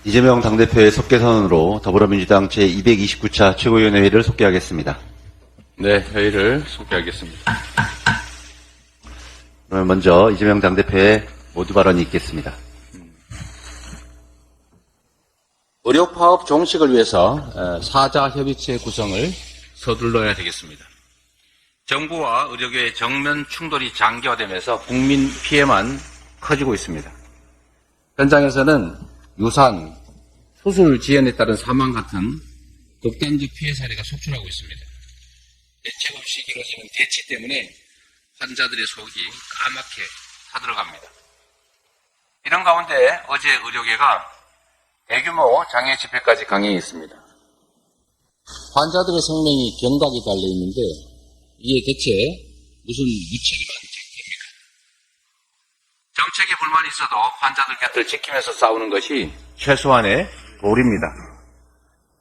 이재명 당대표의 속개선언으로 더불어민주당 제229차 최고위원회 회의를 속개하겠습니다. 네, 회의를 속개하겠습니다. 그러면 먼저 이재명 당대표의 모두 발언이 있겠습니다. 의료파업 종식을 위해서 사자협의체 구성을 서둘러야 되겠습니다. 정부와 의료계의 정면 충돌이 장기화되면서 국민 피해만 커지고 있습니다. 현장에서는 유산, 수술 지연에 따른 사망 같은 극단적 피해 사례가 속출하고 있습니다. 대책 없이 길어지는 대치 때문에 환자들의 속이 까맣게 타들어갑니다. 이런 가운데 어제 의료계가 대규모 장애 집회까지 강행했습니다. 환자들의 생명이 경각이 달려있는데 이게 대체 무슨 무책임한 작태입니까? 정책에 불만이 있어도 환자들 곁을 지키면서 싸우는 것이 최소한의 도리입니다.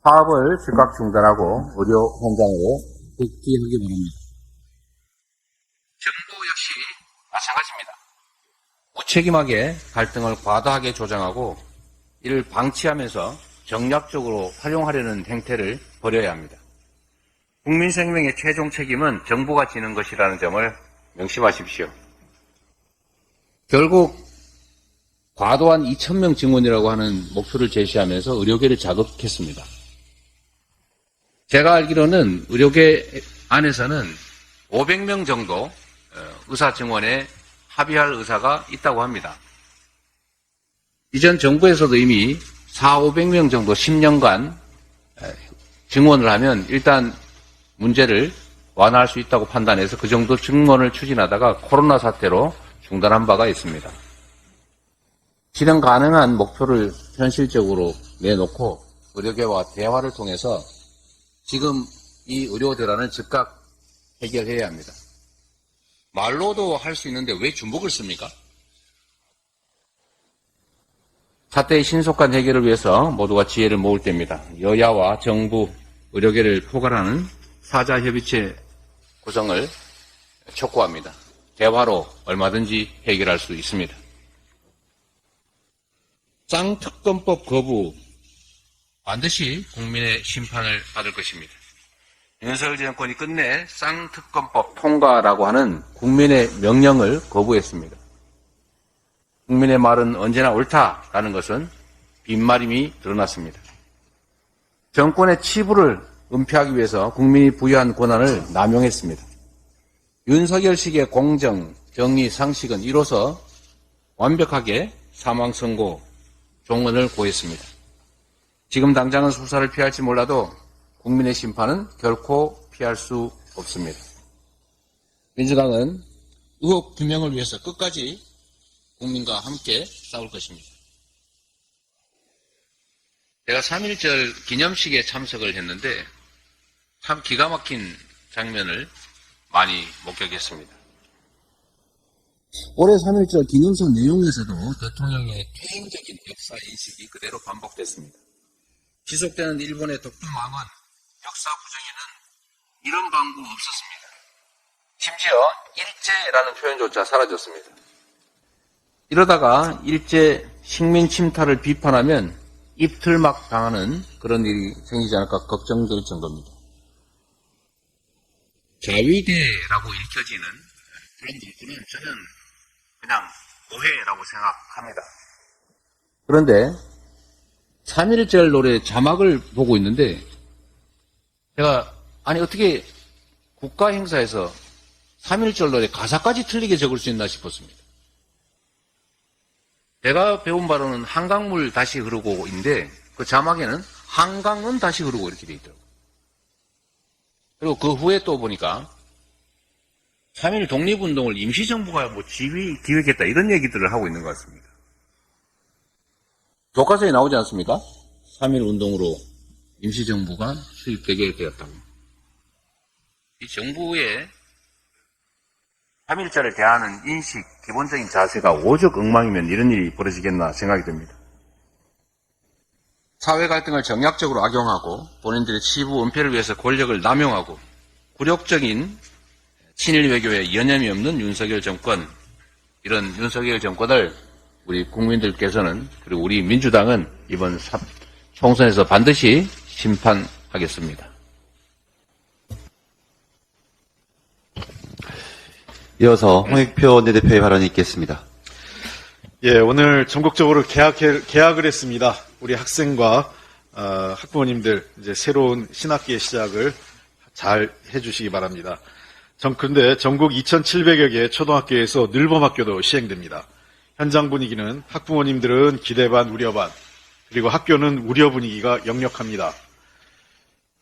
파업을 즉각 중단하고 의료 현장으로 복귀하기 바랍니다. 정부 역시 마찬가지입니다. 무책임하게 갈등을 과다하게 조장하고 이를 방치하면서 정략적으로 활용하려는 행태를 버려야 합니다. 국민 생명의 최종 책임은 정부가 지는 것이라는 점을 명심하십시오. 결국 과도한 2,000명 증원이라고 하는 목표를 제시하면서 의료계를 자극했습니다. 제가 알기로는 의료계 안에서는 500명 정도 의사 증원에 합의할 의사가 있다고 합니다. 이전 정부에서도 이미 400~500명 정도 10년간 증원을 하면 일단 문제를 완화할 수 있다고 판단해서 그 정도 증원을 추진하다가 코로나 사태로 중단한 바가 있습니다. 실현 가능한 목표를 현실적으로 내놓고 의료계와 대화를 통해서 지금 이 의료 대란을 즉각 해결해야 합니다. 말로도 할 수 있는데 왜 주먹을 씁니까? 사태의 신속한 해결을 위해서 모두가 지혜를 모을 때입니다. 여야와 정부, 의료계를 포괄하는 사자협의체 구성을 촉구합니다. 대화로 얼마든지 해결할 수 있습니다. 쌍특검법 거부 반드시 국민의 심판을 받을 것입니다. 윤석열 정권이 끝내 쌍특검법 통과라고 하는 국민의 명령을 거부했습니다. 국민의 말은 언제나 옳다라는 것은 빈말임이 드러났습니다. 정권의 치부를 은폐하기 위해서 국민이 부여한 권한을 남용했습니다. 윤석열식의 공정, 정의, 상식은 이로써 완벽하게 사망선고 종언을 고했습니다. 지금 당장은 수사를 피할지 몰라도 국민의 심판은 결코 피할 수 없습니다. 민주당은 의혹 규명을 위해서 끝까지 국민과 함께 싸울 것입니다. 제가 3.1절 기념식에 참석을 했는데 참 기가 막힌 장면을 많이 목격했습니다. 올해 3.1절 기념식 내용에서도 대통령의 퇴행적인 역사 인식이 그대로 반복됐습니다. 지속되는 일본의 독도망언, 역사 부정에는 이런 방법 없었습니다. 심지어 일제라는 표현조차 사라졌습니다. 이러다가 일제 식민 침탈을 비판하면 입틀막 당하는 그런 일이 생기지 않을까 걱정될 정도입니다. 자위대라고 읽혀지는 그런 문구는 저는 그냥 오해라고 생각합니다. 그런데 3.1절 노래 자막을 보고 있는데 제가 아니 어떻게 국가 행사에서 3.1절 노래 가사까지 틀리게 적을 수 있나 싶었습니다. 제가 배운 바로는 한강물 다시 흐르고인데 그 자막에는 한강은 다시 흐르고 이렇게 돼 있더라고요. 그리고 그 후에 또 보니까 3.1 독립운동을 임시정부가 기획했다 이런 얘기들을 하고 있는 것 같습니다. 교과서에 나오지 않습니까? 3.1 운동으로 임시정부가 수립되게 되었다고. 이 정부의 3.1절을 대하는 인식, 기본적인 자세가 오죽 엉망이면 이런 일이 벌어지겠나 생각이 듭니다. 사회 갈등을 정략적으로 악용하고 본인들의 치부 은폐를 위해서 권력을 남용하고 굴욕적인 친일 외교에 여념이 없는 윤석열 정권, 이런 윤석열 정권을 우리 국민들께서는 그리고 우리 민주당은 이번 총선에서 반드시 심판하겠습니다. 이어서 홍익표 원내대표의 발언이 있겠습니다. 예, 오늘 전국적으로 개학을 했습니다. 우리 학생과 학부모님들 이제 새로운 신학기의 시작을 잘 해주시기 바랍니다. 근데 전국 2,700여 개의 초등학교에서 늘봄학교도 시행됩니다. 현장 분위기는 학부모님들은 기대 반 우려 반, 그리고 학교는 우려 분위기가 역력합니다.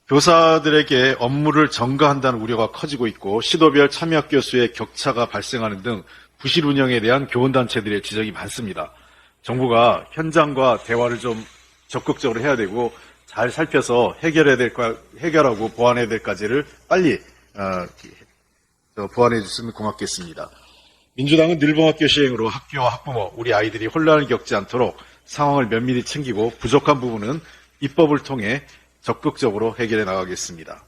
교사들에게 업무를 전가한다는 우려가 커지고 있고 시도별 참여학교 수의 격차가 발생하는 등 부실 운영에 대한 교원단체들의 지적이 많습니다. 정부가 현장과 대화를 좀 적극적으로 해야 되고 잘 살펴서 해결하고 보완해야 될 과제를 빨리 보완해 주시면 고맙겠습니다. 민주당은 늘봄학교 시행으로 학교와 학부모, 우리 아이들이 혼란을 겪지 않도록 상황을 면밀히 챙기고 부족한 부분은 입법을 통해 적극적으로 해결해 나가겠습니다.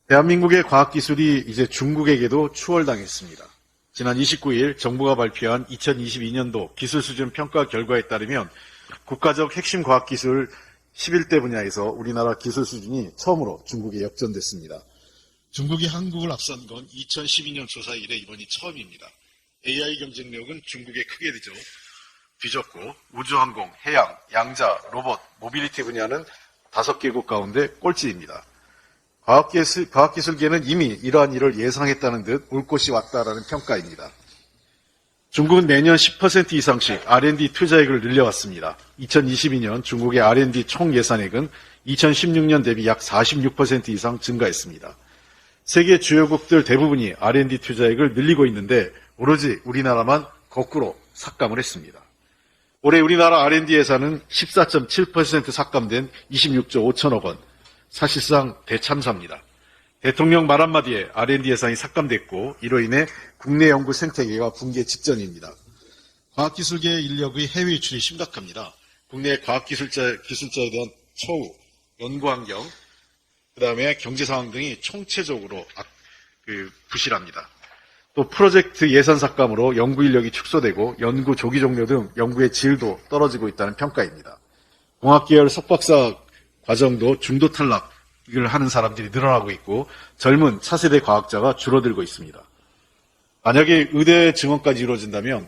대한민국의 과학기술이 이제 중국에게도 추월당했습니다. 지난 29일 정부가 발표한 2022년도 기술수준 평가 결과에 따르면 국가적 핵심 과학기술 11대 분야에서 우리나라 기술 수준이 처음으로 중국에 역전됐습니다. 중국이 한국을 앞선 건 2012년 조사 이래 이번이 처음입니다. AI 경쟁력은 중국에 크게 뒤졌고 우주항공, 해양, 양자, 로봇, 모빌리티 분야는 5개국 가운데 꼴찌입니다. 과학기술계는 이미 이러한 일을 예상했다는 듯 올 것이 왔다라는 평가입니다. 중국은 매년 10% 이상씩 R&D 투자액을 늘려왔습니다. 2022년 중국의 R&D 총 예산액은 2016년 대비 약 46% 이상 증가했습니다. 세계 주요국들 대부분이 R&D 투자액을 늘리고 있는데 오로지 우리나라만 거꾸로 삭감을 했습니다. 올해 우리나라 R&D 예산은 14.7% 삭감된 26조 5천억 원, 사실상 대참사입니다. 대통령 말 한마디에 R&D 예산이 삭감됐고 이로 인해 국내 연구 생태계가 붕괴 직전입니다. 과학기술계 인력의 해외 유출이 심각합니다. 국내 과학기술자에 대한 처우, 연구환경, 그다음에 경제 상황 등이 총체적으로 부실합니다. 또 프로젝트 예산 삭감으로 연구 인력이 축소되고 연구 조기 종료 등 연구의 질도 떨어지고 있다는 평가입니다. 공학계열 석박사 과정도 중도 탈락을 하는 사람들이 늘어나고 있고 젊은 차세대 과학자가 줄어들고 있습니다. 만약에 의대 증원까지 이루어진다면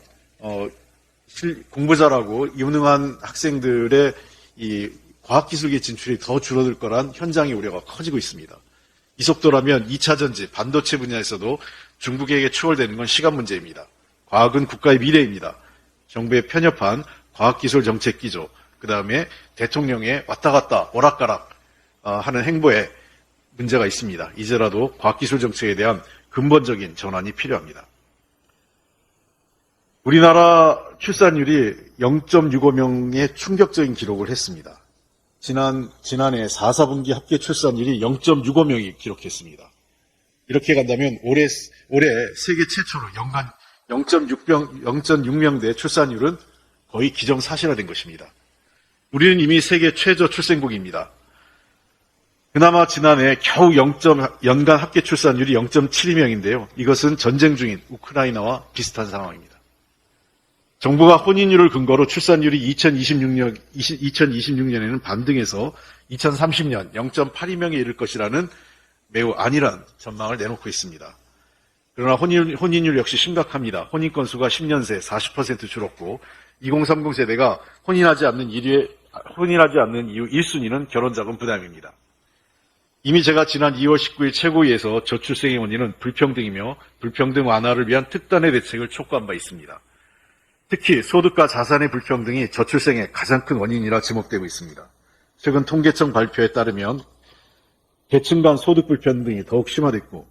공부 잘하고 유능한 학생들의 이 과학기술계 진출이 더 줄어들 거란 현장의 우려가 커지고 있습니다. 이 속도라면 2차 전지, 반도체 분야에서도 중국에게 추월되는 건 시간 문제입니다. 과학은 국가의 미래입니다. 정부의 편협한 과학기술 정책 기조, 그 다음에 대통령의 왔다 갔다 오락가락 하는 행보에 문제가 있습니다. 이제라도 과학기술 정책에 대한 근본적인 전환이 필요합니다. 우리나라 출산율이 0.65명의 충격적인 기록을 했습니다. 지난해 4, 4분기 합계 출산율이 0.65명이 기록했습니다. 이렇게 간다면 올해 세계 최초로 연간 0.6명대 출산율은 거의 기정사실화된 것입니다. 우리는 이미 세계 최저 출생국입니다. 그나마 지난해 겨우 연간 합계 출산율이 0.72명인데요. 이것은 전쟁 중인 우크라이나와 비슷한 상황입니다. 정부가 혼인율을 근거로 출산율이 2026년에는 반등해서 2030년 0.82명에 이를 것이라는 매우 안일한 전망을 내놓고 있습니다. 그러나 혼인율 역시 심각합니다. 혼인 건수가 10년 새 40% 줄었고 2030 세대가 혼인하지 않는 이유 1순위는 결혼자금 부담입니다. 이미 제가 지난 2월 19일 최고위에서 저출생의 원인은 불평등이며 불평등 완화를 위한 특단의 대책을 촉구한 바 있습니다. 특히 소득과 자산의 불평등이 저출생의 가장 큰 원인이라 지목되고 있습니다. 최근 통계청 발표에 따르면 계층 간 소득 불평등이 더욱 심화됐고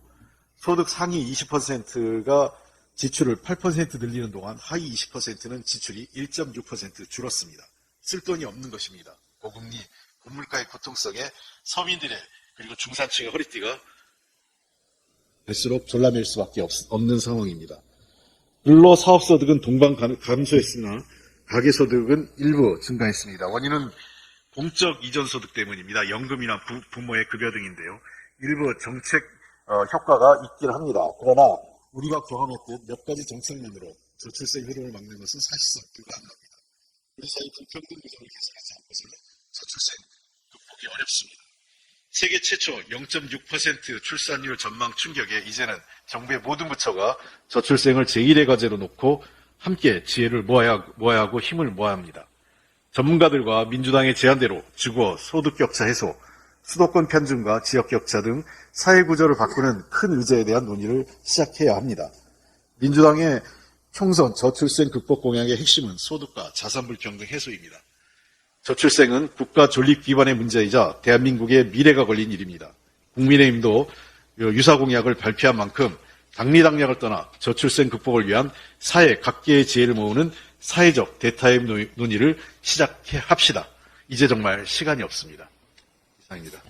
소득 상위 20%가 지출을 8% 늘리는 동안 하위 20%는 지출이 1.6% 줄었습니다. 쓸 돈이 없는 것입니다. 고금리, 고물가의 고통 속에 서민들의 그리고 중산층의 허리띠가 갈수록 졸라맬 수밖에 없는 상황입니다. 근로사업소득은 동반 감소했으나 가계소득은 일부 증가했습니다. 원인은 공적 이전소득 때문입니다. 연금이나 부모의 급여 등인데요. 일부 정책 효과가 있긴 합니다. 그러나 우리가 경험했듯 몇 가지 정책만으로 저출생 흐름을 막는 것은 사실상 불가능합니다. 사이 불평등 구조를 개선하지 않고서는 저출생 극복이 어렵습니다. 세계 최초 0.6% 출산율 전망 충격에 이제는 정부의 모든 부처가 저출생을 제1의 과제로 놓고 함께 지혜를 모아야 하고 힘을 모아야 합니다. 전문가들과 민주당의 제안대로 주거, 소득 격차 해소, 수도권 편중과 지역 격차 등 사회 구조를 바꾸는 큰 의제에 대한 논의를 시작해야 합니다. 민주당의 총선 저출생 극복 공약의 핵심은 소득과 자산 불평등 해소입니다. 저출생은 국가 존립 기반의 문제이자 대한민국의 미래가 걸린 일입니다. 국민의힘도 유사 공약을 발표한 만큼 당리당략을 떠나 저출생 극복을 위한 사회 각계의 지혜를 모으는 사회적 대타협 논의를 시작해 합시다. 이제 정말 시간이 없습니다. 이상입니다.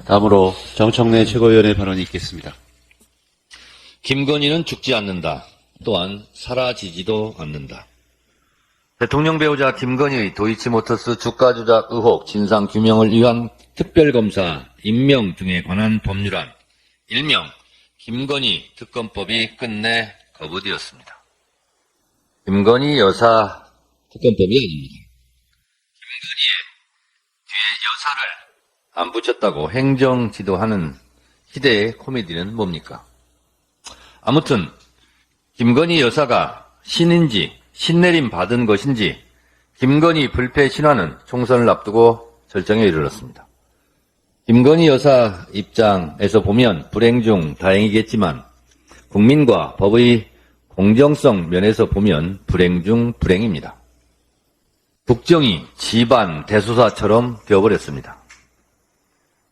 다음으로 정청래 최고위원의 발언이 있겠습니다. 김건희는 죽지 않는다. 또한 사라지지도 않는다. 대통령 배우자 김건희 도이치모터스 주가 조작 의혹 진상 규명을 위한 특별검사 임명 등에 관한 법률안 일명 김건희 특검법이 끝내 거부되었습니다. 김건희 여사 특검법이 아닙니다. 김건희의 뒤에 여사를 안 붙였다고 행정 지도하는 희대의 코미디는 뭡니까? 아무튼 김건희 여사가 신인지 신내림 받은 것인지 김건희 불패 신화는 총선을 앞두고 절정에 이르렀습니다. 김건희 여사 입장에서 보면 불행 중 다행이겠지만 국민과 법의 공정성 면에서 보면 불행 중 불행입니다. 국정이 집안 대소사처럼 되어버렸습니다.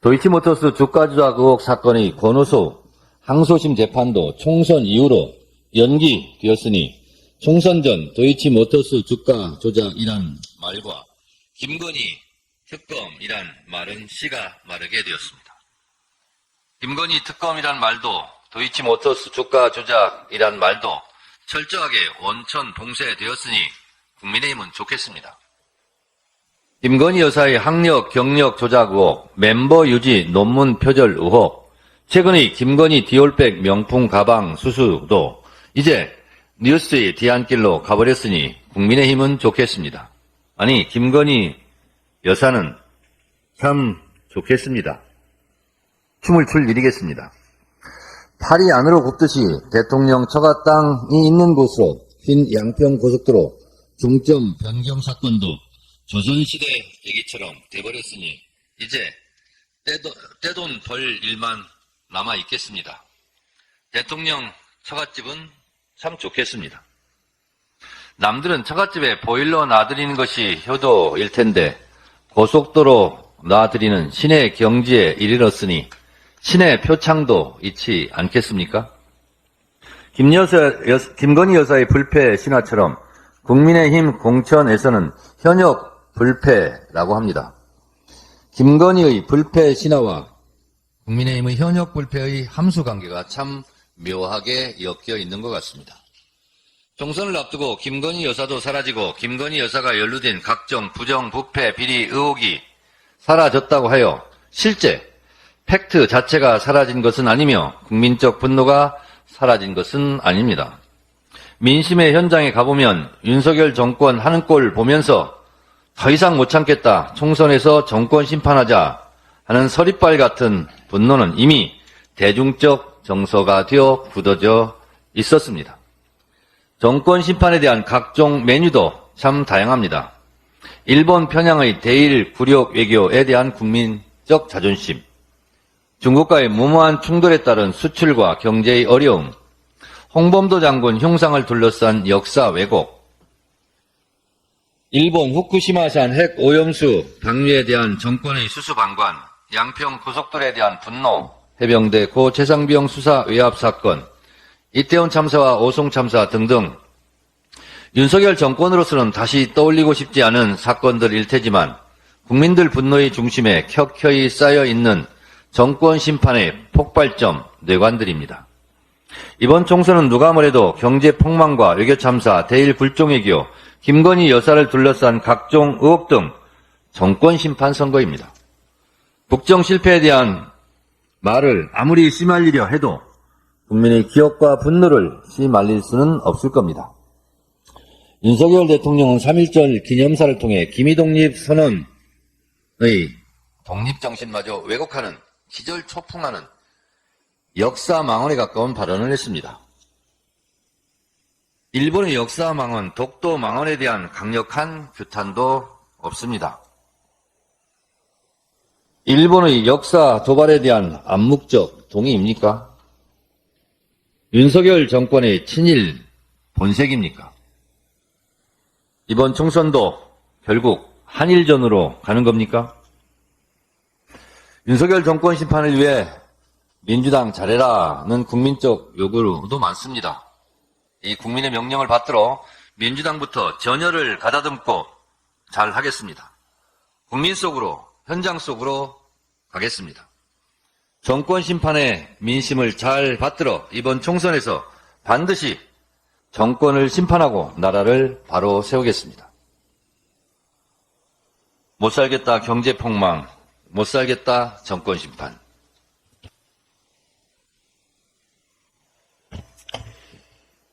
도이치모터스 주가 조작 의혹 사건의 권오수 항소심 재판도 총선 이후로 연기되었으니 총선 전 도이치모터스 주가 조작이란 말과 김건희 특검이란 말은 씨가 마르게 되었습니다. 김건희 특검이란 말도 도이치모터스 주가 조작이란 말도 철저하게 원천 봉쇄되었으니 국민의힘은 좋겠습니다. 김건희 여사의 학력, 경력 조작 의혹, 멤버 유지 논문 표절 의혹, 최근의 김건희 디올백 명품 가방 수수도 이제 뉴스의 뒤안길로 가버렸으니 국민의힘은 좋겠습니다. 아니, 김건희 여사는 참 좋겠습니다. 춤을 출 일이겠습니다. 팔이 안으로 굽듯이 대통령 처가 땅이 있는 곳으로 흰 양평 고속도로 중점 변경 사건도 조선시대 얘기처럼 돼버렸으니 이제 떼돈 벌 일만 남아 있겠습니다. 대통령 처갓집은 참 좋겠습니다. 남들은 처갓집에 보일러 놔드리는 것이 효도일 텐데 고속도로 놔드리는 시내 경지에 이르렀으니 시내 표창도 잊지 않겠습니까? 김건희 여사의 불패 신화처럼 국민의힘 공천에서는 현역 불패라고 합니다. 김건희의 불패 신화와 국민의힘의 현역 불패의 함수관계가 참 묘하게 엮여 있는 것 같습니다. 총선을 앞두고 김건희 여사도 사라지고 김건희 여사가 연루된 각종 부정, 부패, 비리 의혹이 사라졌다고 하여 실제 팩트 자체가 사라진 것은 아니며 국민적 분노가 사라진 것은 아닙니다. 민심의 현장에 가보면 윤석열 정권 하는 꼴 보면서 더 이상 못 참겠다, 총선에서 정권 심판하자 하는 서리빨 같은 분노는 이미 대중적 정서가 되어 굳어져 있었습니다. 정권 심판에 대한 각종 메뉴도 참 다양합니다. 일본 편향의 대일 굴욕 외교에 대한 국민적 자존심, 중국과의 무모한 충돌에 따른 수출과 경제의 어려움, 홍범도 장군 흉상을 둘러싼 역사 왜곡, 일본 후쿠시마산 핵 오염수 방류에 대한 정권의 수수방관, 양평 고속도로에 대한 분노, 해병대 고 최상병 수사 외압 사건, 이태원 참사와 오송 참사 등등 윤석열 정권으로서는 다시 떠올리고 싶지 않은 사건들일 테지만 국민들 분노의 중심에 켜켜이 쌓여있는 정권 심판의 폭발점 뇌관들입니다. 이번 총선은 누가 뭐래도 경제 폭망과 외교 참사, 대일 불종외교, 김건희 여사를 둘러싼 각종 의혹 등 정권 심판 선거입니다. 국정 실패에 대한 말을 아무리 씨말리려 해도 국민의 기억과 분노를 씨말릴 수는 없을 겁니다. 윤석열 대통령은 3.1절 기념사를 통해 기미독립 선언의 독립정신마저 왜곡하는 기절초풍하는 역사망언에 가까운 발언을 했습니다. 일본의 역사망언, 독도망언에 대한 강력한 규탄도 없습니다. 일본의 역사 도발에 대한 암묵적 동의입니까? 윤석열 정권의 친일 본색입니까? 이번 총선도 결국 한일전으로 가는 겁니까? 윤석열 정권 심판을 위해 민주당 잘해라는 국민적 요구도 많습니다. 이 국민의 명령을 받들어 민주당부터 전열을 가다듬고 잘 하겠습니다. 국민 속으로, 현장 속으로 가겠습니다. 정권 심판의 민심을 잘 받들어 이번 총선에서 반드시 정권을 심판하고 나라를 바로 세우겠습니다. 못 살겠다 경제폭망, 못 살겠다 정권 심판.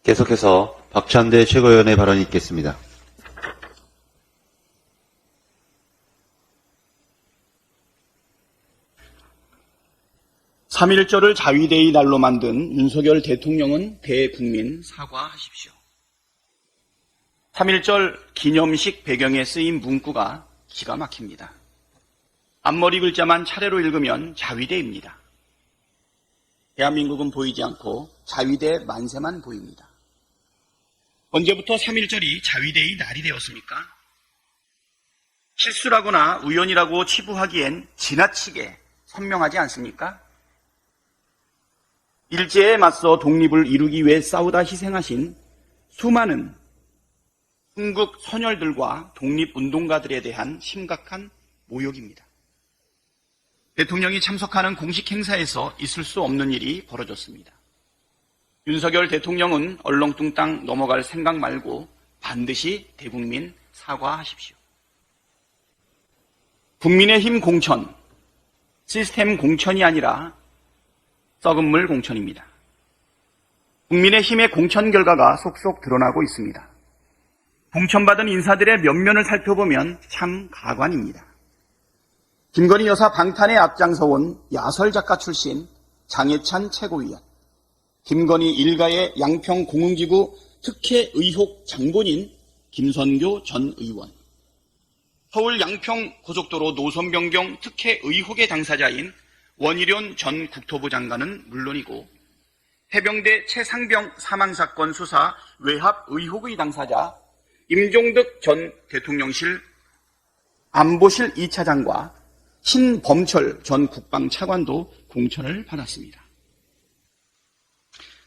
계속해서 박찬대 최고위원의 발언이 있겠습니다. (3.1절을) 자위대의 날로 만든 윤석열 대통령은 대국민 사과하십시오. (3.1절) 기념식 배경에 쓰인 문구가 기가 막힙니다. 앞머리 글자만 차례로 읽으면 자위대입니다. 대한민국은 보이지 않고 자위대 만세만 보입니다. 언제부터 3.1절이 자위대의 날이 되었습니까? 실수라거나 우연이라고 치부하기엔 지나치게 선명하지 않습니까? 일제에 맞서 독립을 이루기 위해 싸우다 희생하신 수많은 훈국 선열들과 독립운동가들에 대한 심각한 모욕입니다. 대통령이 참석하는 공식 행사에서 있을 수 없는 일이 벌어졌습니다. 윤석열 대통령은 얼렁뚱땅 넘어갈 생각 말고 반드시 대국민 사과하십시오. 국민의힘 공천, 시스템 공천이 아니라 썩은 물 공천입니다. 국민의힘의 공천 결과가 속속 드러나고 있습니다. 공천받은 인사들의 면면을 살펴보면 참 가관입니다. 김건희 여사 방탄에 앞장서온 야설작가 출신 장해찬 최고위원, 김건희 일가의 양평 공흥지구 특혜 의혹 장본인 김선교 전 의원, 서울 양평 고속도로 노선 변경 특혜 의혹의 당사자인 원희룡 전 국토부 장관은 물론이고 해병대 최상병 사망사건 수사 외압 의혹의 당사자 임종득 전 대통령실 안보실 2차장과 신범철 전 국방차관도 공천을 받았습니다.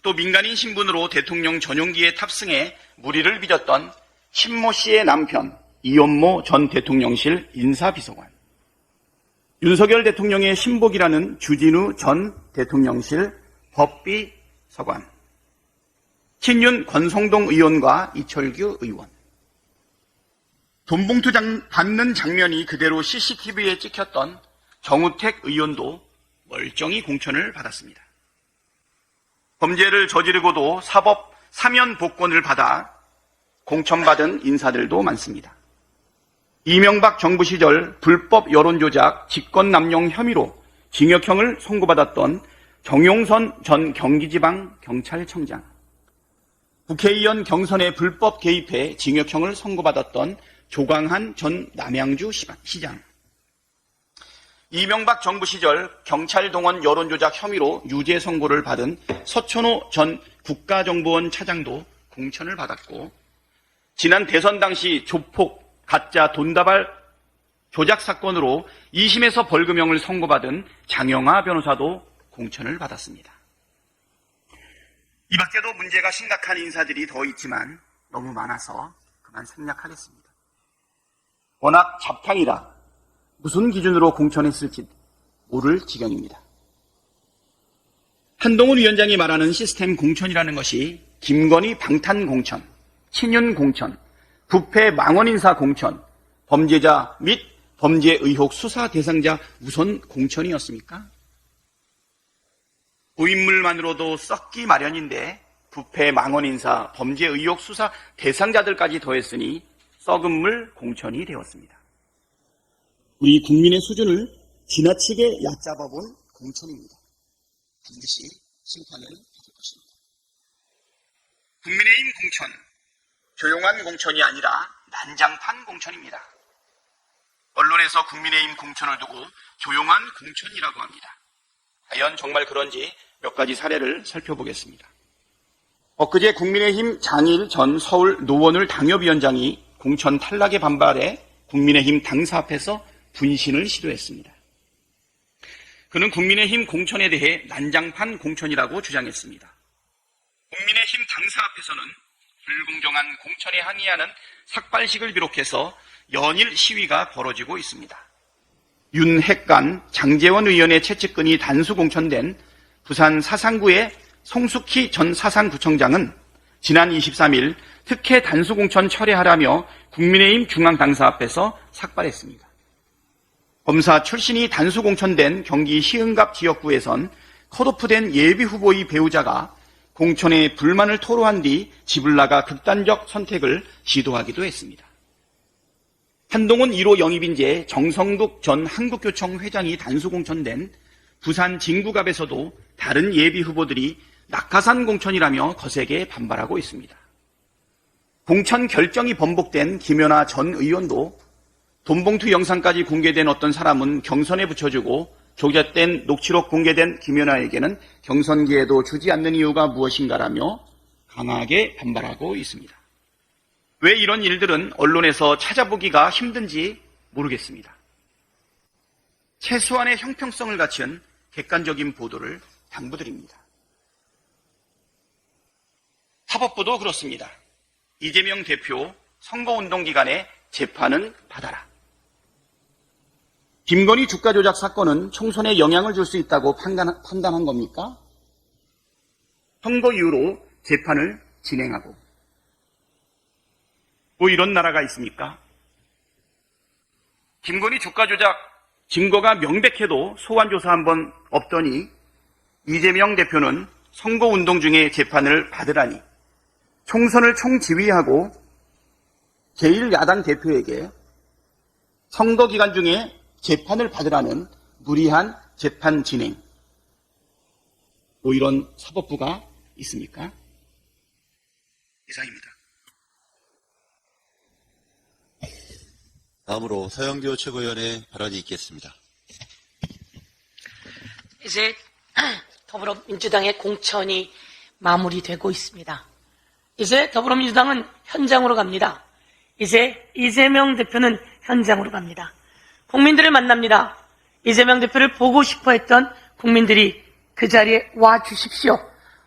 또 민간인 신분으로 대통령 전용기에 탑승해 무리를 빚었던 신모 씨의 남편 이원모 전 대통령실 인사비서관, 윤석열 대통령의 신복이라는 주진우 전 대통령실 법비서관, 친윤 권성동 의원과 이철규 의원, 돈봉투 받는 장면이 그대로 CCTV에 찍혔던 정우택 의원도 멀쩡히 공천을 받았습니다. 범죄를 저지르고도 사법 사면 복권을 받아 공천받은 인사들도 많습니다. 이명박 정부 시절 불법 여론조작 직권남용 혐의로 징역형을 선고받았던 정용선 전 경기지방경찰청장, 국회의원 경선에 불법 개입해 징역형을 선고받았던 조광한 전 남양주 시장, 이명박 정부 시절 경찰 동원 여론조작 혐의로 유죄 선고를 받은 서천호 전 국가정보원 차장도 공천을 받았고, 지난 대선 당시 조폭 가짜 돈다발 조작 사건으로 2심에서 벌금형을 선고받은 장영하 변호사도 공천을 받았습니다. 이 밖에도 문제가 심각한 인사들이 더 있지만 너무 많아서 그만 생략하겠습니다. 워낙 잡탕이라 무슨 기준으로 공천했을지 모를 지경입니다. 한동훈 위원장이 말하는 시스템 공천이라는 것이 김건희 방탄 공천, 친윤 공천, 부패 망원 인사 공천, 범죄자 및 범죄 의혹 수사 대상자 우선 공천이었습니까? 고인물만으로도 썩기 마련인데 부패 망언 인사, 범죄 의혹 수사 대상자들까지 더했으니 썩은 물 공천이 되었습니다. 우리 국민의 수준을 지나치게 얕잡아 본 공천입니다. 반드시 심판을 받을 것입니다. 국민의힘 공천, 조용한 공천이 아니라 난장판 공천입니다. 언론에서 국민의힘 공천을 두고 조용한 공천이라고 합니다. 과연 정말 그런지 몇 가지 사례를 살펴보겠습니다. 엊그제 국민의힘 장일 전 서울 노원을 당협위원장이 공천 탈락에 반발해 국민의힘 당사 앞에서 분신을 시도했습니다. 그는 국민의힘 공천에 대해 난장판 공천이라고 주장했습니다. 국민의힘 당사 앞에서는 불공정한 공천에 항의하는 삭발식을 비롯해서 연일 시위가 벌어지고 있습니다. 윤핵관, 장제원 의원의 채측근이 단수 공천된 부산 사상구의 송숙희 전 사상구청장은 지난 23일 특혜 단수 공천 철회하라며 국민의힘 중앙당사 앞에서 삭발했습니다. 검사 출신이 단수 공천된 경기 시흥갑 지역구에선 컷오프된 예비후보의 배우자가 공천에 불만을 토로한 뒤 집을 나가 극단적 선택을 시도하기도 했습니다. 한동훈 1호 영입인재 정성국 전 한국교청 회장이 단수 공천된 부산 진구갑에서도 다른 예비 후보들이 낙하산 공천이라며 거세게 반발하고 있습니다. 공천 결정이 번복된 김연아 전 의원도 돈봉투 영상까지 공개된 어떤 사람은 경선에 붙여주고 조작된 녹취록 공개된 김연아에게는 경선 기회도 주지 않는 이유가 무엇인가라며 강하게 반발하고 있습니다. 왜 이런 일들은 언론에서 찾아보기가 힘든지 모르겠습니다. 최소한의 형평성을 갖춘 객관적인 보도를 당부드립니다. 사법부도 그렇습니다. 이재명 대표 선거운동 기간에 재판은 받아라. 김건희 주가 조작 사건은 총선에 영향을 줄 수 있다고 판단한 겁니까? 선거 이후로 재판을 진행하고 뭐 이런 나라가 있습니까? 김건희 주가 조작 증거가 명백해도 소환 조사 한번 없더니 이재명 대표는 선거운동 중에 재판을 받으라니 총선을 총지휘하고 제1야당 대표에게 선거 기간 중에 재판을 받으라는 무리한 재판 진행. 뭐 이런 사법부가 있습니까? 이상입니다. 다음으로 서영교 최고위원의 발언이 있겠습니다. 이제 더불어민주당의 공천이 마무리되고 있습니다. 이제 더불어민주당은 현장으로 갑니다. 이제 이재명 대표는 현장으로 갑니다. 국민들을 만납니다. 이재명 대표를 보고 싶어 했던 국민들이 그 자리에 와 주십시오.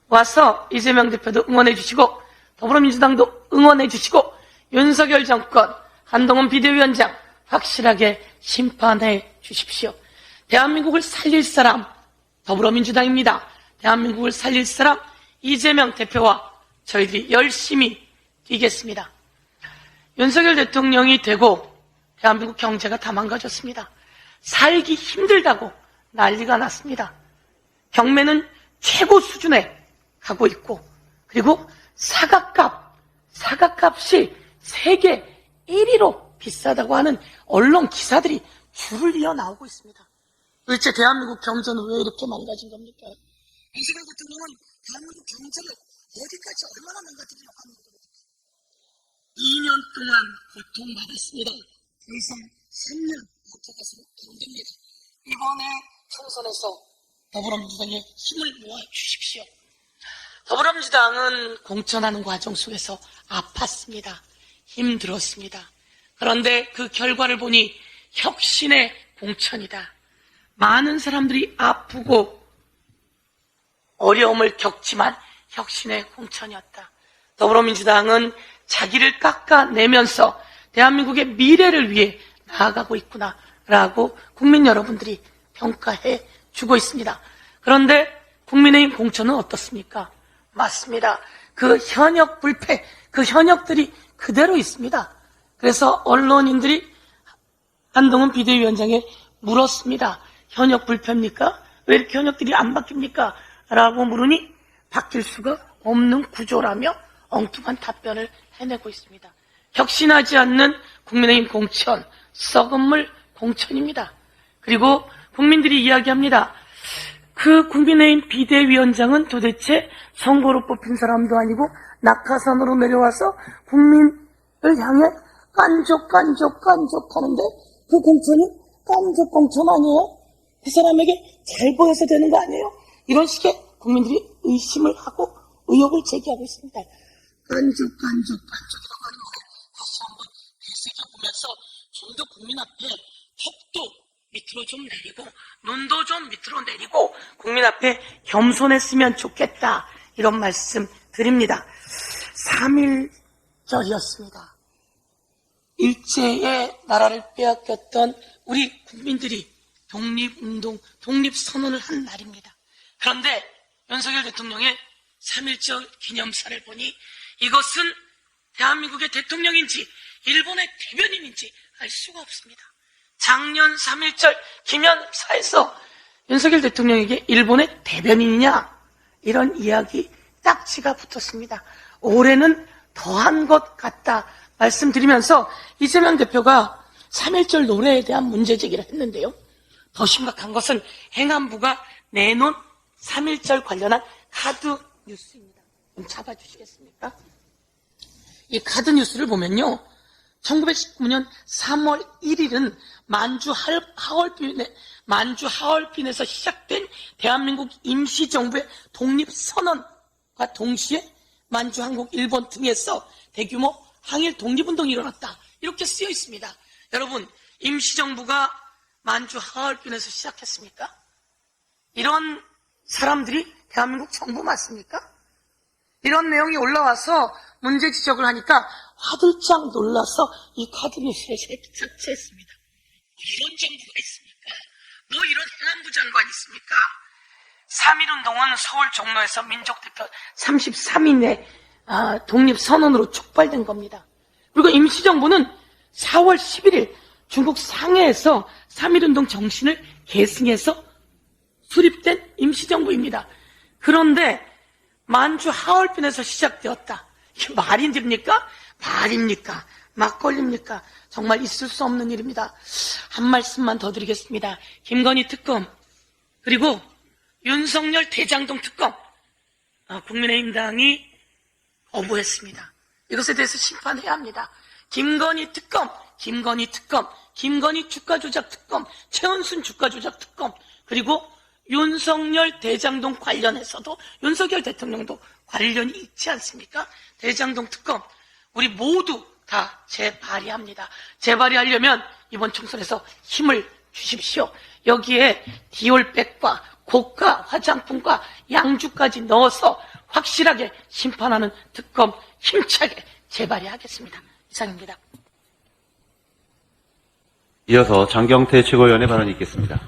와서 이재명 대표도 응원해 주시고 더불어민주당도 응원해 주시고 윤석열 정권, 한동훈 비대위원장 확실하게 심판해 주십시오. 대한민국을 살릴 사람 더불어민주당입니다. 대한민국을 살릴 사람 이재명 대표와 저희들이 열심히 뛰겠습니다. 윤석열 대통령이 되고 대한민국 경제가 다 망가졌습니다. 살기 힘들다고 난리가 났습니다. 경매는 최고 수준에 가고 있고 그리고 사과값이 세계 1위로 비싸다고 하는 언론 기사들이 줄을 이어 나오고 있습니다. 도대체 대한민국 경제는 왜 이렇게 망가진 겁니까? 이재명 대통령은 대한민국 경제를 어디까지 얼마나 망가뜨리려고 하는 겁니까? 2년 동안 고통받았습니다. 더 이상 3년 버텨가서는 안 됩니다. 이번에 총선에서 더불어민주당에 힘을 모아 주십시오. 더불어민주당은 공천하는 과정 속에서 아팠습니다. 힘들었습니다. 그런데 그 결과를 보니 혁신의 공천이다. 많은 사람들이 아프고 어려움을 겪지만 혁신의 공천이었다. 더불어민주당은 자기를 깎아내면서 대한민국의 미래를 위해 나아가고 있구나라고 국민 여러분들이 평가해 주고 있습니다. 그런데 국민의힘 공천은 어떻습니까? 맞습니다. 그 현역 불패, 그 현역들이 그대로 있습니다. 그래서 언론인들이 한동훈 비대위원장에 물었습니다. 현역 불패입니까? 왜 이렇게 현역들이 안 바뀝니까? 라고 물으니 바뀔 수가 없는 구조라며 엉뚱한 답변을 해내고 있습니다. 혁신하지 않는 국민의힘 공천, 썩은 물 공천입니다. 그리고 국민들이 이야기합니다. 그 국민의힘 비대위원장은 도대체 선거로 뽑힌 사람도 아니고 낙하산으로 내려와서 국민을 향해 깐족하는데 그 공천이 깐족 공천 아니에요? 그 사람에게 잘 보여서 되는 거 아니에요? 이런 식의 국민들이 의심을 하고 의혹을 제기하고 있습니다. 깐족이라고 하는 말 다시 한번 되새겨보면서 좀 더 국민 앞에 턱도 밑으로 좀 내리고 눈도 좀 밑으로 내리고 국민 앞에 겸손했으면 좋겠다, 이런 말씀 드립니다. 3.1절이었습니다. 일제의 나라를 빼앗겼던 우리 국민들이 독립운동, 독립선언을 한 날입니다. 그런데 윤석열 대통령의 3.1절 기념사를 보니 이것은 대한민국의 대통령인지 일본의 대변인인지 알 수가 없습니다. 작년 3.1절 기념사에서 윤석열 대통령에게 일본의 대변인이냐, 이런 이야기 딱지가 붙었습니다. 올해는 더한 것 같다 말씀드리면서 이재명 대표가 3.1절 노래에 대한 문제 제기를 했는데요. 더 심각한 것은 행안부가 내놓은 3.1절 관련한 카드 뉴스입니다. 좀 잡아주시겠습니까? 이 카드 뉴스를 보면요, 1919년 3월 1일은 만주 하얼빈에서 시작된 대한민국 임시정부의 독립선언과 동시에 만주, 한국, 일본 등에서 대규모 항일 독립운동이 일어났다, 이렇게 쓰여 있습니다. 여러분, 임시정부가 만주 하얼빈에서 시작했습니까? 이런 사람들이 대한민국 정부 맞습니까? 이런 내용이 올라와서 문제 지적을 하니까 화들짝 놀라서 이 카드 뉴스를 삭제했습니다. 이런 정부가 있습니까? 뭐 이런 행안부 장관 있습니까? 3.1운동은 서울 종로에서 민족대표 33인의 독립선언으로 촉발된 겁니다. 그리고 임시정부는 4월 11일 중국 상해에서 3.1운동 정신을 계승해서 수립된 임시정부입니다. 그런데 만주 하얼빈에서 시작되었다. 이게 말이 됩니까? 말입니까? 막걸리입니까? 정말 있을 수 없는 일입니다. 한 말씀만 더 드리겠습니다. 김건희 특검, 그리고 윤석열 대장동 특검, 국민의힘당이 거부했습니다. 이것에 대해서 심판해야 합니다. 김건희 특검, 김건희 주가조작 특검, 최은순 주가조작 특검, 그리고 윤석열 대장동 관련해서도 윤석열 대통령도 관련이 있지 않습니까? 대장동 특검, 우리 모두 다 재발의합니다. 재발의하려면 이번 총선에서 힘을 주십시오. 여기에 디올백과 고가 화장품과 양주까지 넣어서 확실하게 심판하는 특검 힘차게 재발의하겠습니다. 이상입니다. 이어서 장경태 최고위원의 발언이 있겠습니다.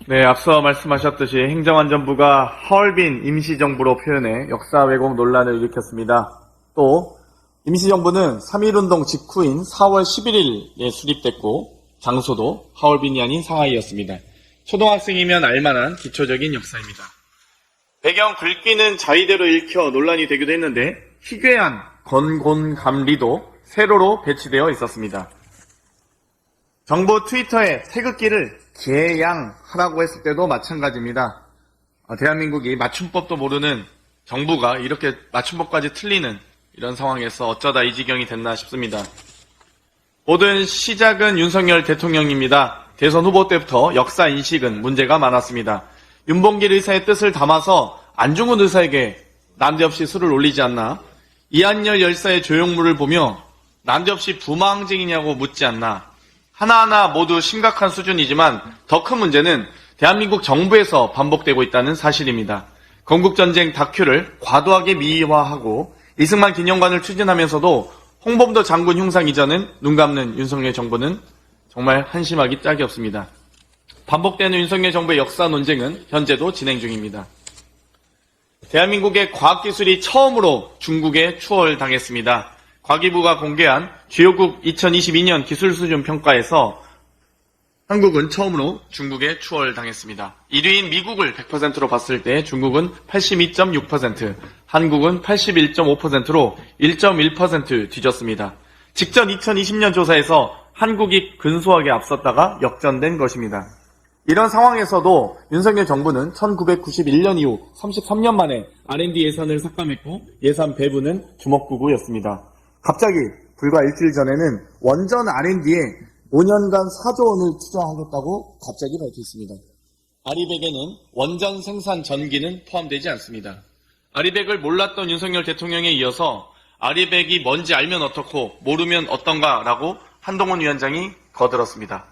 네, 앞서 말씀하셨듯이 행정안전부가 하얼빈 임시정부로 표현해 역사 왜곡 논란을 일으켰습니다. 또 임시정부는 3.1운동 직후인 4월 11일에 수립됐고 장소도 하얼빈이 아닌 상하이였습니다. 초등학생이면 알만한 기초적인 역사입니다. 배경 글귀는 자의대로 읽혀 논란이 되기도 했는데 희괴한 건곤감리도 세로로 배치되어 있었습니다. 정부 트위터에 태극기를 개양하라고 했을 때도 마찬가지입니다. 대한민국이 맞춤법도 모르는 정부가 이렇게 맞춤법까지 틀리는 이런 상황에서 어쩌다 이 지경이 됐나 싶습니다. 모든 시작은 윤석열 대통령입니다. 대선 후보 때부터 역사 인식은 문제가 많았습니다. 윤봉길 의사의 뜻을 담아서 안중근 의사에게 난데없이 술을 올리지 않나, 이한열 열사의 조형물을 보며 난데없이 부마항쟁이냐고 묻지 않나, 하나하나 모두 심각한 수준이지만 더 큰 문제는 대한민국 정부에서 반복되고 있다는 사실입니다. 건국전쟁 다큐를 과도하게 미화하고 이승만 기념관을 추진하면서도 홍범도 장군 흉상 이전은 눈 감는 윤석열 정부는 정말 한심하기 짝이 없습니다. 반복되는 윤석열 정부의 역사 논쟁은 현재도 진행 중입니다. 대한민국의 과학기술이 처음으로 중국에 추월당했습니다. 과기부가 공개한 주요국 2022년 기술수준 평가에서 한국은 처음으로 중국에 추월당했습니다. 1위인 미국을 100%로 봤을 때 중국은 82.6%, 한국은 81.5%로 1.1% 뒤졌습니다. 직전 2020년 조사에서 한국이 근소하게 앞섰다가 역전된 것입니다. 이런 상황에서도 윤석열 정부는 1991년 이후 33년 만에 R&D 예산을 삭감했고 예산 배분은 주먹구구였습니다. 갑자기 불과 일주일 전에는 원전 R&D에 5년간 4조 원을 투자하겠다고 갑자기 밝혔습니다. 아리백에는 원전 생산 전기는 포함되지 않습니다. 아리백을 몰랐던 윤석열 대통령에 이어서 아리백이 뭔지 알면 어떻고 모르면 어떤가라고 한동훈 위원장이 거들었습니다.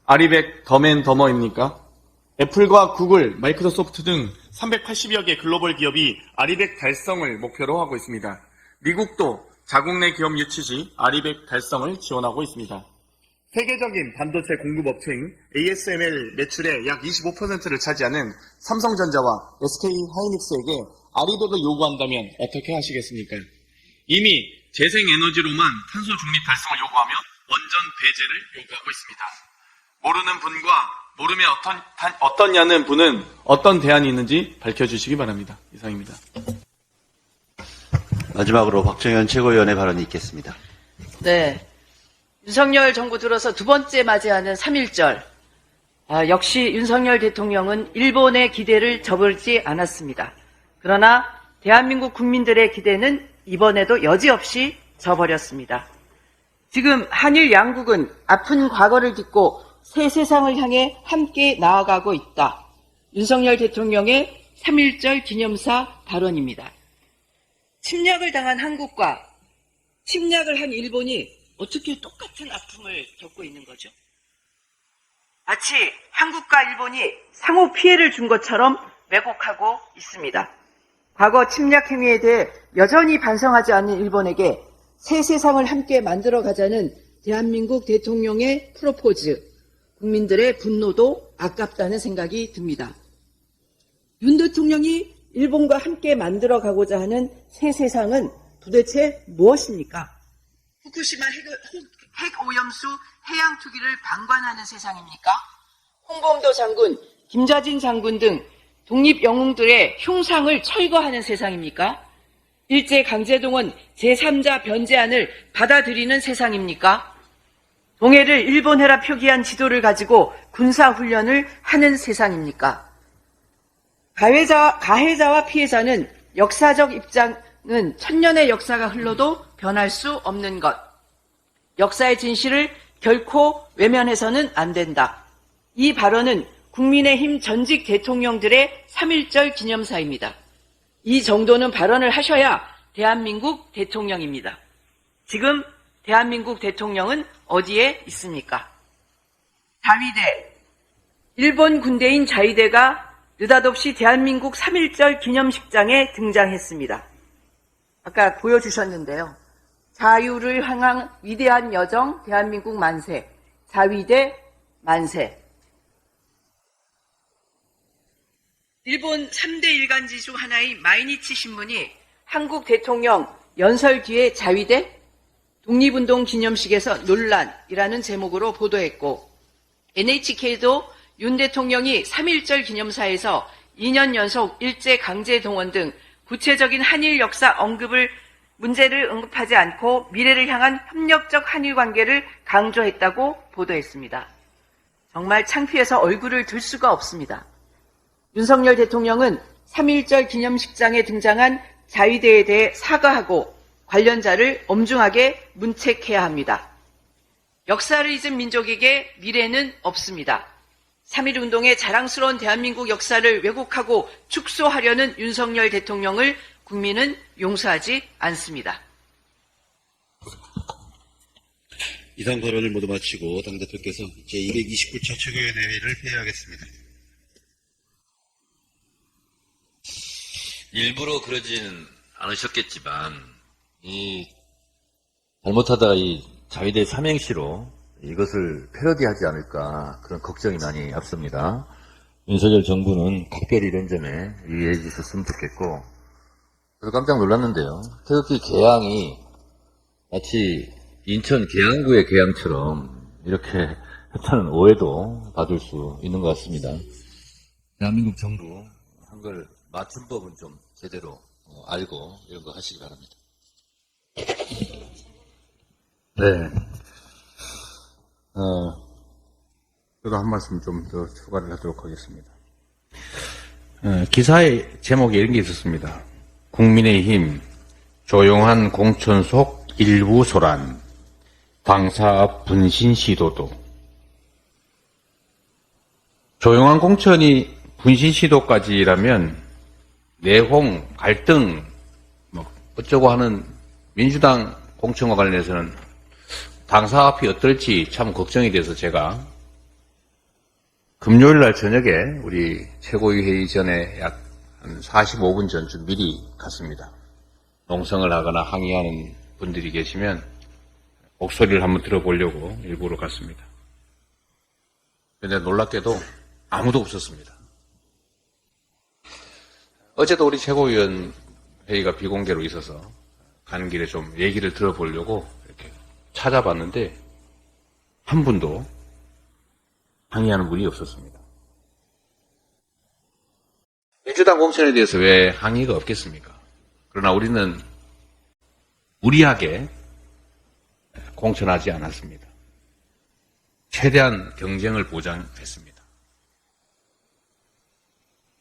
아리백 더맨더머입니까? 애플과 구글, 마이크로소프트 등 380여 개 글로벌 기업이 아리백 달성을 목표로 하고 있습니다. 미국도 자국 내 기업 유치지 아리백 달성을 지원하고 있습니다. 세계적인 반도체 공급업체인 ASML 매출의 약 25%를 차지하는 삼성전자와 SK하이닉스에게 아리백을 요구한다면 어떻게 하시겠습니까? 이미 재생에너지로만 탄소 중립 달성을 요구하며 원전 배제를 요구하고 있습니다. 모르는 분과 모르면 어떠냐는 분은 어떤 대안이 있는지 밝혀주시기 바랍니다. 이상입니다. 마지막으로 박정현 최고위원의 발언이 있겠습니다. 네. 윤석열 정부 들어서 두 번째 맞이하는 3.1절. 역시 윤석열 대통령은 일본의 기대를 저버리지 않았습니다. 그러나 대한민국 국민들의 기대는 이번에도 여지없이 저버렸습니다. 지금 한일 양국은 아픈 과거를 딛고 새 세상을 향해 함께 나아가고 있다. 윤석열 대통령의 3.1절 기념사 발언입니다. 침략을 당한 한국과 침략을 한 일본이 어떻게 똑같은 아픔을 겪고 있는 거죠? 마치 한국과 일본이 상호 피해를 준 것처럼 왜곡하고 있습니다. 과거 침략 행위에 대해 여전히 반성하지 않는 일본에게 새 세상을 함께 만들어가자는 대한민국 대통령의 프로포즈, 국민들의 분노도 아깝다는 생각이 듭니다. 윤 대통령이 일본과 함께 만들어가고자 하는 새 세상은 도대체 무엇입니까? 후쿠시마 핵오염수 해양 투기를 방관하는 세상입니까? 홍범도 장군, 김좌진 장군 등 독립 영웅들의 흉상을 철거하는 세상입니까? 일제 강제동원 제3자 변제안을 받아들이는 세상입니까? 동해를 일본해라 표기한 지도를 가지고 군사훈련을 하는 세상입니까? 가해자와 피해자는 역사적 입장은 천년의 역사가 흘러도 변할 수 없는 것. 역사의 진실을 결코 외면해서는 안 된다. 이 발언은 국민의힘 전직 대통령들의 3.1절 기념사입니다. 이 정도는 발언을 하셔야 대한민국 대통령입니다. 지금 대한민국 대통령은 어디에 있습니까? 자위대, 일본 군대인 자위대가 느닷없이 대한민국 3.1절 기념식장에 등장했습니다. 아까 보여주셨는데요. 자유를 향한 위대한 여정 대한민국 만세, 자위대 만세. 일본 3대 일간지 중 하나인 마이니치 신문이 한국 대통령 연설 뒤에 자위대 독립운동 기념식에서 논란이라는 제목으로 보도했고, NHK도 윤 대통령이 3.1절 기념사에서 2년 연속 일제 강제 동원 등 구체적인 한일 역사 문제를 언급하지 않고 미래를 향한 협력적 한일 관계를 강조했다고 보도했습니다. 정말 창피해서 얼굴을 들 수가 없습니다. 윤석열 대통령은 3.1절 기념식장에 등장한 자위대에 대해 사과하고 관련자를 엄중하게 문책해야 합니다. 역사를 잊은 민족에게 미래는 없습니다. 3.1운동의 자랑스러운 대한민국 역사를 왜곡하고 축소하려는 윤석열 대통령을 국민은 용서하지 않습니다. 이상 발언을 모두 마치고 당대표께서 제229차 최고위원회 회의를 폐회하겠습니다. 일부러 그러진 않으셨겠지만, 잘못하다가 이 자위대 삼행시로 이것을 패러디하지 않을까 그런 걱정이 많이 앞섭니다. 윤석열 정부는 각별히 이런 점에 유의해 주셨으면 좋겠고, 그래서 깜짝 놀랐는데요. 태극기 개항이 마치 인천 계양구의 개항처럼 이렇게 하찮은 오해도 받을 수 있는 것 같습니다. 대한민국 정부 한글 맞춤법은 좀 제대로 알고 이런 거 하시기 바랍니다. 네. 저도 한 말씀 좀 더 추가를 하도록 하겠습니다. 기사의 제목에 이런 게 있었습니다. 국민의힘 조용한 공천 속 일부 소란, 당사 앞 분신 시도도. 조용한 공천이 분신 시도까지라면 내홍, 갈등, 뭐 어쩌고 하는 민주당 공천과 관련해서는 당사 앞이 어떨지 참 걱정이 돼서 제가 금요일 날 저녁에 우리 최고위 회의 전에 약 한 45분 전쯤 미리 갔습니다. 농성을 하거나 항의하는 분들이 계시면 목소리를 한번 들어보려고 일부러 갔습니다. 그런데 놀랍게도 아무도 없었습니다. 어제도 우리 최고위원 회의가 비공개로 있어서 가는 길에 좀 얘기를 들어보려고 이렇게 찾아봤는데 한 분도 항의하는 분이 없었습니다. 민주당 공천에 대해서 왜 항의가 없겠습니까? 그러나 우리는 무리하게 공천하지 않았습니다. 최대한 경쟁을 보장했습니다.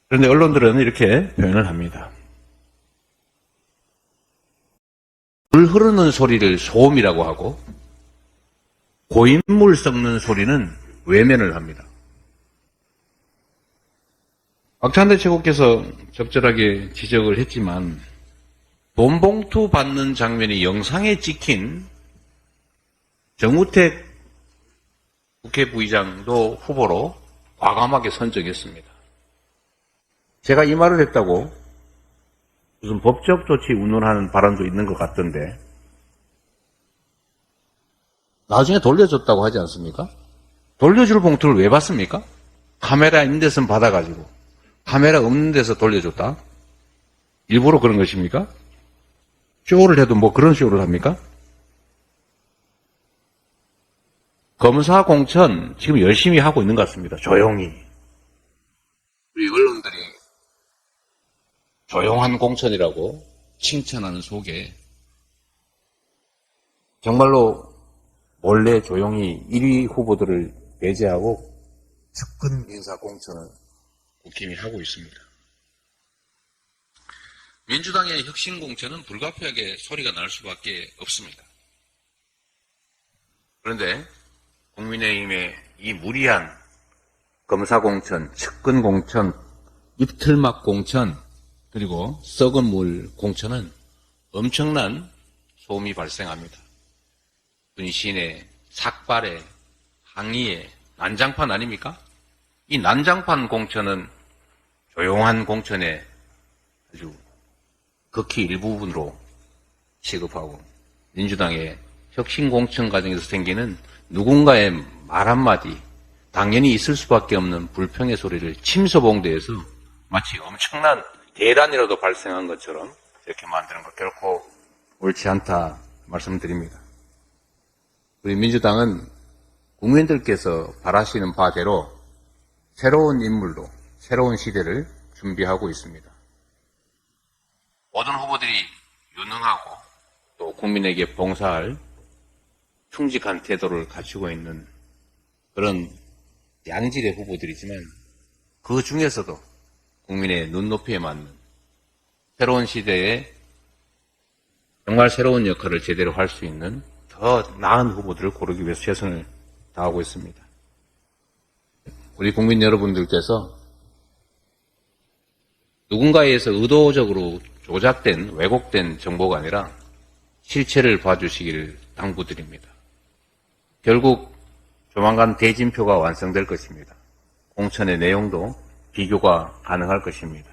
그런데 언론들은 이렇게 표현을 합니다. 물 흐르는 소리를 소음이라고 하고 고인물 썩는 소리는 외면을 합니다. 박찬대 최고께서 적절하게 지적을 했지만 돈 봉투 받는 장면이 영상에 찍힌 정우택 국회 부의장도 후보로 과감하게 선정했습니다. 제가 이 말을 했다고 무슨 법적 조치 운운하는 발언도 있는 것 같던데 나중에 돌려줬다고 하지 않습니까? 돌려줄 봉투를 왜 받습니까? 카메라 있는 데서는 받아가지고 카메라 없는 데서 돌려줬다? 일부러 그런 것입니까? 쇼를 해도 뭐 그런 쇼를 합니까? 검사 공천 지금 열심히 하고 있는 것 같습니다. 조용히. 우리 언론들이 조용한 공천이라고 칭찬하는 속에 정말로 몰래 조용히 1위 후보들을 배제하고 측근 인사 공천을 국힘이 하고 있습니다. 민주당의 혁신 공천은 불가피하게 소리가 날 수밖에 없습니다. 그런데 국민의힘의 이 무리한 검사 공천, 측근 공천, 입틀막 공천, 그리고 썩은 물 공천은 엄청난 소음이 발생합니다. 분신의 삭발의 항의의 난장판 아닙니까? 이 난장판 공천은 조용한 공천의 아주 극히 일부분으로 취급하고 민주당의 혁신 공천 과정에서 생기는 누군가의 말 한마디, 당연히 있을 수밖에 없는 불평의 소리를 침소봉대해서 마치 엄청난 대란이라도 발생한 것처럼 이렇게 만드는 것 결코 옳지 않다 말씀드립니다. 우리 민주당은 국민들께서 바라시는 바대로 새로운 인물로 새로운 시대를 준비하고 있습니다. 모든 후보들이 유능하고 또 국민에게 봉사할 충직한 태도를 갖추고 있는 그런 양질의 후보들이지만 그 중에서도 국민의 눈높이에 맞는 새로운 시대에 정말 새로운 역할을 제대로 할 수 있는 더 나은 후보들을 고르기 위해서 최선을 다하고 있습니다. 우리 국민 여러분들께서 누군가에 의해서 의도적으로 조작된, 왜곡된 정보가 아니라 실체를 봐주시기를 당부드립니다. 결국 조만간 대진표가 완성될 것입니다. 공천의 내용도 비교가 가능할 것입니다.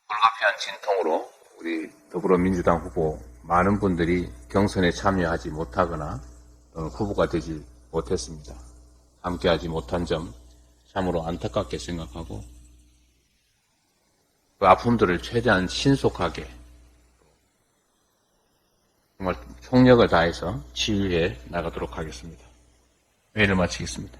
불가피한 진통으로 우리 더불어민주당 후보 많은 분들이 경선에 참여하지 못하거나 후보가 되지 못했습니다. 함께하지 못한 점 참으로 안타깝게 생각하고 그 아픔들을 최대한 신속하게 정말 총력을 다해서 치유해 나가도록 하겠습니다. 회의를 마치겠습니다.